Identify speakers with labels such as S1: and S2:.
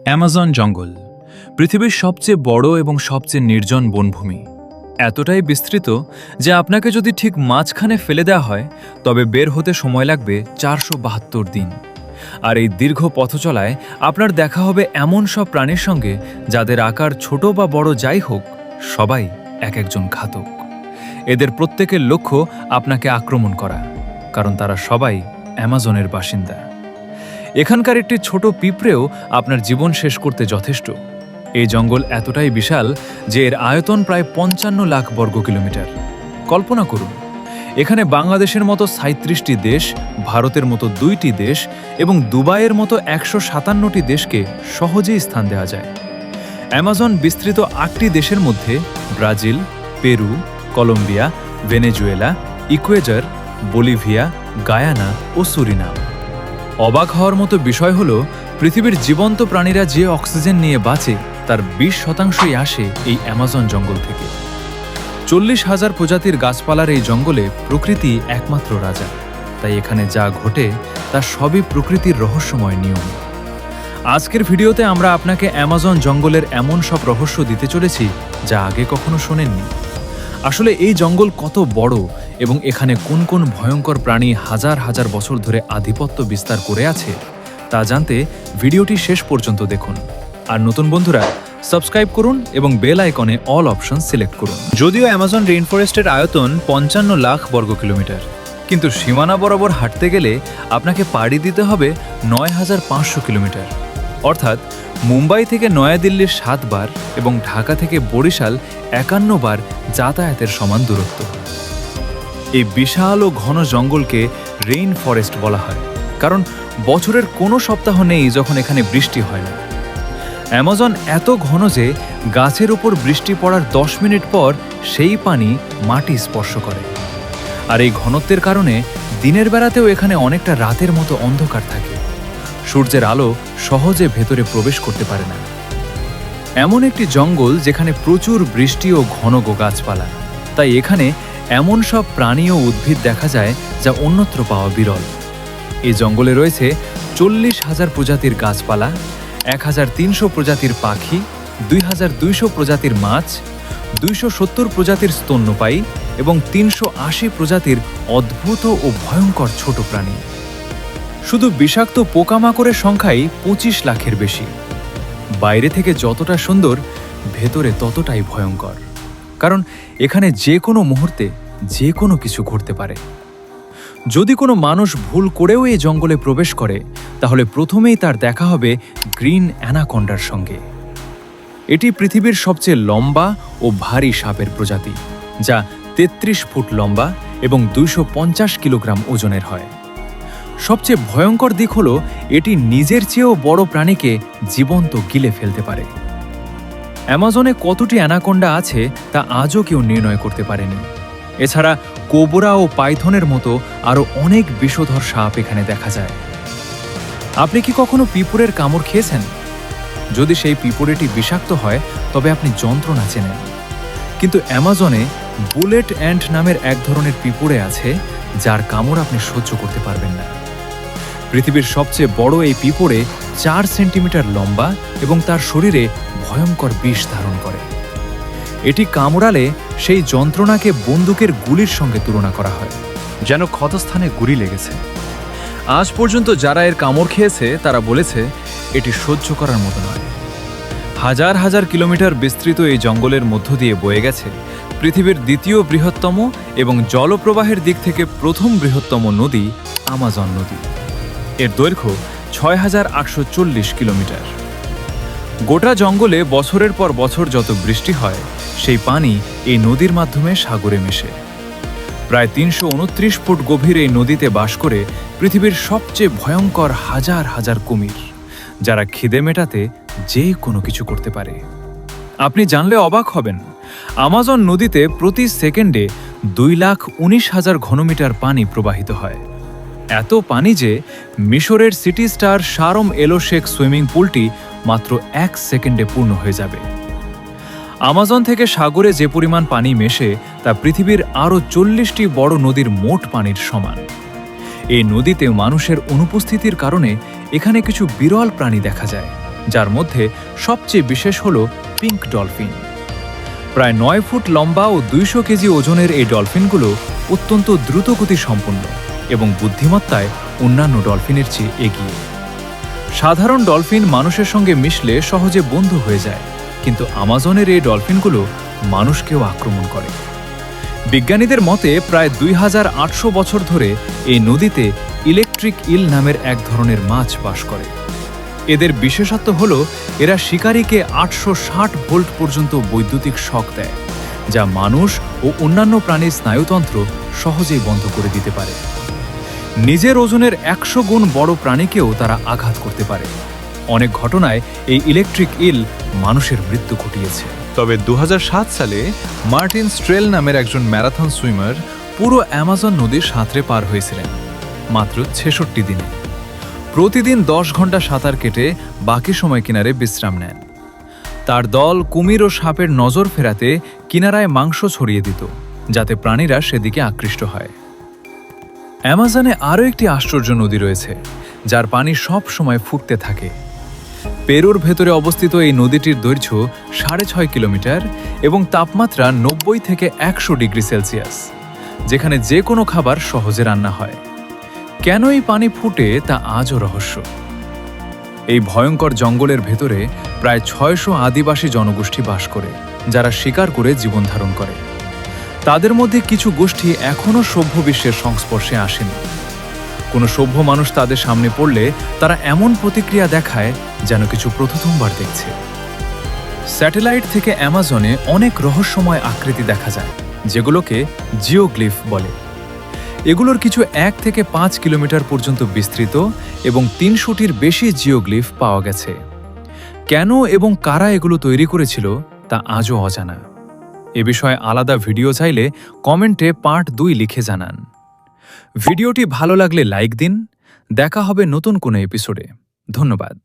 S1: Amazon জঙ্গল পৃথিবীর সবচেয়ে বড় এবং সবচেয়ে নির্জন বনভূমি। এতটাই বিস্তৃত যে আপনাকে যদি ঠিক মাঝখানে ফেলে দেওয়া হয় তবে বের হতে সময় লাগবে 472 দিন। আর এই দীর্ঘ পথচলায় আপনার দেখা হবে এমন সব প্রাণীর সঙ্গে যাদের আকার ছোট বা বড় যাই হোক, সবাই এক একজন ঘাতক। এদের প্রত্যেকের লক্ষ্য আপনাকে আক্রমণ করা, কারণ তারা সবাই অ্যামাজনের বাসিন্দা। এখানকার একটি ছোট পিঁপড়েও আপনার জীবন শেষ করতে যথেষ্ট। এই জঙ্গল এতটাই বিশাল যে এর আয়তন প্রায় 55 লাখ বর্গ কিলোমিটার। কল্পনা করুন, এখানে বাংলাদেশের মতো 37টি দেশ, ভারতের মতো 2টি দেশ এবং দুবাইয়ের মতো 157টি দেশকে সহজেই স্থান দেওয়া যায়। অ্যামাজন বিস্তৃত 8টি দেশের মধ্যে Brazil, Peru, Colombia, Venezuela, Ecuador, Bolivia, Guyana ও সুরিনাম। অবাক হওয়ার মতো বিষয় হল, পৃথিবীর জীবন্ত প্রাণীরা যে অক্সিজেন নিয়ে বাঁচে তার 20% আসে এই অ্যামাজন জঙ্গল থেকে। 40,000 প্রজাতির গাছপালার এই জঙ্গলে প্রকৃতি একমাত্র রাজা। তাই এখানে যা ঘটে তা সবই প্রকৃতির রহস্যময় নিয়ম। আজকের ভিডিওতে আমরা আপনাকে অ্যামাজন জঙ্গলের এমন সব রহস্য দিতে চলেছি যা আগে কখনো শোনেননি। আসলে এই জঙ্গল কত বড় এবং এখানে কোন কোন ভয়ঙ্কর প্রাণী হাজার হাজার বছর ধরে আধিপত্য বিস্তার করে আছে তা জানতে ভিডিওটি শেষ পর্যন্ত দেখুন। আর নতুন বন্ধুরা সাবস্ক্রাইব করুন এবং বেল আইকনে অল অপশন সিলেক্ট করুন। যদিও অ্যামাজন রেইনফরেস্টের আয়তন 55 লাখ বর্গ কিলোমিটার, কিন্তু সীমানা বরাবর হাঁটতে গেলে আপনাকে পাড়ি দিতে হবে 9,500 কিলোমিটার, অর্থাৎ মুম্বাই থেকে নয়াদিল্লির 7 বার এবং ঢাকা থেকে বরিশাল 51 বার যাতায়াতের সমান দূরত্ব। এই বিশাল ও ঘন জঙ্গলকে রেইন ফরেস্ট বলা হয়, কারণ বছরের কোনো সপ্তাহ নেই যখন এখানে বৃষ্টি হয় না। অ্যামাজন এত ঘন যে গাছের উপর বৃষ্টি পড়ার 10 মিনিট পর সেই পানি মাটি স্পর্শ করে। আর এই ঘনত্বের কারণে দিনের বেলাতেও এখানে অনেকটা রাতের মতো অন্ধকার থাকে। সূর্যের আলো সহজে ভেতরে প্রবেশ করতে পারে না। এমন একটি জঙ্গল যেখানে প্রচুর বৃষ্টি ও ঘন গাছপালা, তাই এখানে এমন সব প্রাণী ও উদ্ভিদ দেখা যায় যা অন্যত্র পাওয়া বিরল। এই জঙ্গলে রয়েছে 40,000 প্রজাতির গাছপালা, 1,300 প্রজাতির পাখি, 2,200 প্রজাতির মাছ, 270 প্রজাতির স্তন্যপায়ী এবং 380 প্রজাতির অদ্ভুত ও ভয়ঙ্কর ছোট প্রাণী। শুধু বিষাক্ত পোকামাকড়ের সংখ্যাই 25 লাখের বেশি। বাইরে থেকে যতটা সুন্দর, ভেতরে ততটাই ভয়ঙ্কর, কারণ এখানে যে কোনো মুহূর্তে যে কোনো কিছু ঘটতে পারে। যদি কোনো মানুষ ভুল করেও এই জঙ্গলে প্রবেশ করে তাহলে প্রথমেই তার দেখা হবে গ্রিন অ্যানাকন্ডার সঙ্গে। এটি পৃথিবীর সবচেয়ে লম্বা ও ভারী সাপের প্রজাতি, যা 33 ফুট লম্বা এবং 250 কিলোগ্রাম ওজনের হয়। সবচেয়ে ভয়ঙ্কর দিক হল এটি নিজের চেয়েও বড় প্রাণীকে জীবন্ত গিলে ফেলতে পারে। অ্যামাজনে কতটি অ্যানাকন্ডা আছে তা আজও কেউ নির্ণয় করতে পারেনি। এছাড়া কোবরা ও পাইথনের মতো আরও অনেক বিষধর সাপ এখানে দেখা যায়। আপনি কি কখনো পিঁপড়ের কামড় খেয়েছেন? যদি সেই পিঁপড়েটি বিষাক্ত হয় তবে আপনি যন্ত্রণা চেনেন। কিন্তু অ্যামাজনে বুলেট অ্যান্ট নামের এক ধরনের পিঁপড়ে আছে যার কামড় আপনি সহ্য করতে পারবেন না। পৃথিবীর সবচেয়ে বড় এই পিঁপড়ে 4 সেন্টিমিটার লম্বা এবং তার শরীরে ভয়ঙ্কর বিষ ধারণ করে। এটি কামড়ালে সেই যন্ত্রণাকে বন্দুকের গুলির সঙ্গে তুলনা করা হয়, যেন ক্ষতস্থানে গুলি লেগেছে। আজ পর্যন্ত যারা এর কামড় খেয়েছে তারা বলেছে এটি সহ্য করার মতো নয়। হাজার হাজার কিলোমিটার বিস্তৃত এই জঙ্গলের মধ্য দিয়ে বয়ে গেছে পৃথিবীর দ্বিতীয় বৃহত্তম এবং জলপ্রবাহের দিক থেকে প্রথম বৃহত্তম নদী আমাজন নদী। এর দৈর্ঘ্য 6,840 কিলোমিটার। গোটা জঙ্গলে বছরের পর বছর যত বৃষ্টি হয় সেই পানি এই নদীর মাধ্যমে সাগরে মেশে। প্রায় 329 ফুট গভীর এই নদীতে বাস করে পৃথিবীর সবচেয়ে ভয়ঙ্কর হাজার হাজার কুমির, যারা খিদে মেটাতে যে কোনো কিছু করতে পারে। আপনি জানলে অবাক হবেন, আমাজন নদীতে প্রতি সেকেন্ডে 2,19,000 ঘনমিটার পানি প্রবাহিত হয়। এত পানি যে মিশরের সিটি স্টার শারম এলো শেখ সুইমিং পুলটি মাত্র 1 সেকেন্ডে পূর্ণ হয়ে যাবে। আমাজন থেকে সাগরে যে পরিমাণ পানি মেশে তা পৃথিবীর আরও 40টি বড় নদীর মোট পানির সমান। এই নদীতে মানুষের অনুপস্থিতির কারণে এখানে কিছু বিরল প্রাণী দেখা যায়, যার মধ্যে সবচেয়ে বিশেষ হল পিঙ্ক ডলফিন। প্রায় 9 ফুট লম্বা ও 200 কেজি ওজনের এই ডলফিনগুলো অত্যন্ত দ্রুতগতি সম্পন্ন এবং বুদ্ধিমত্তায় অন্যান্য ডলফিনের চেয়ে এগিয়ে। সাধারণ ডলফিন মানুষের সঙ্গে মিশলে সহজে বন্ধু হয়ে যায়, কিন্তু আমাজনের এই ডলফিনগুলো মানুষকেও আক্রমণ করে। বিজ্ঞানীদের মতে প্রায় 2800 বছর ধরে এই নদীতে ইলেকট্রিক ইল নামের এক ধরনের মাছ বাস করে। এদের বিশেষত্ব হল এরা শিকারীকে 860 ভোল্ট পর্যন্ত বৈদ্যুতিক শক দেয়, যা মানুষ ও অন্যান্য প্রাণীর স্নায়ুতন্ত্র সহজেই বন্ধ করে দিতে পারে। নিজের ওজনের 100 গুণ বড় প্রাণীকেও তারা আঘাত করতে পারে। অনেক ঘটনায় এই ইলেকট্রিক ইল মানুষের মৃত্যু ঘটিয়েছে। তবে 2007 সালে মার্টিন স্ট্রেল নামের একজন ম্যারাথন সুইমার পুরো অ্যামাজন নদীর সাঁতরে পার হয়েছিলেন মাত্র 66 দিনে। প্রতিদিন 10 ঘন্টা সাঁতার কেটে বাকি সময় কিনারে বিশ্রাম নেন। তার দল কুমির ও সাপের নজর ফেরাতে কিনারায় মাংস ছড়িয়ে দিত, যাতে প্রাণীরা সেদিকে আকৃষ্ট হয়। অ্যামাজনে আরও একটি আশ্চর্য নদী রয়েছে, যার পানি সব সময় ফুটতে থাকে। পেরুর ভেতরে অবস্থিত এই নদীটির দৈর্ঘ্য 6.5 কিলোমিটার এবং তাপমাত্রা 90 থেকে 100 ডিগ্রি সেলসিয়াস, যেখানে যে কোনো খাবার সহজে রান্না হয়। কেন এই পানি ফুটে তা আজও রহস্য। এই ভয়ঙ্কর জঙ্গলের ভেতরে প্রায় 600 আদিবাসী জনগোষ্ঠী বাস করে, যারা শিকার করে জীবন ধারণ করে। তাদের মধ্যে কিছু গোষ্ঠী এখনও সভ্য বিশ্বের সংস্পর্শে আসেনি। কোনো সভ্য মানুষ তাদের সামনে পড়লে তারা এমন প্রতিক্রিয়া দেখায় যেন কিছু প্রথমবার দেখছে। স্যাটেলাইট থেকে অ্যামাজনে অনেক রহস্যময় আকৃতি দেখা যায়, যেগুলোকে জিওগ্লিফ বলে। এগুলোর কিছু 1 থেকে 5 কিলোমিটার পর্যন্ত বিস্তৃত এবং 300টির বেশি জিওগ্লিফ পাওয়া গেছে। কেন এবং কারা এগুলো তৈরি করেছিল তা আজও অজানা। এ বিষয়ে আলাদা ভিডিও চাইলে কমেন্টে পার্ট 2 লিখে জানান। ভিডিওটি ভালো লাগলে লাইক দিন। দেখা হবে নতুন কোনো এপিসোডে। ধন্যবাদ।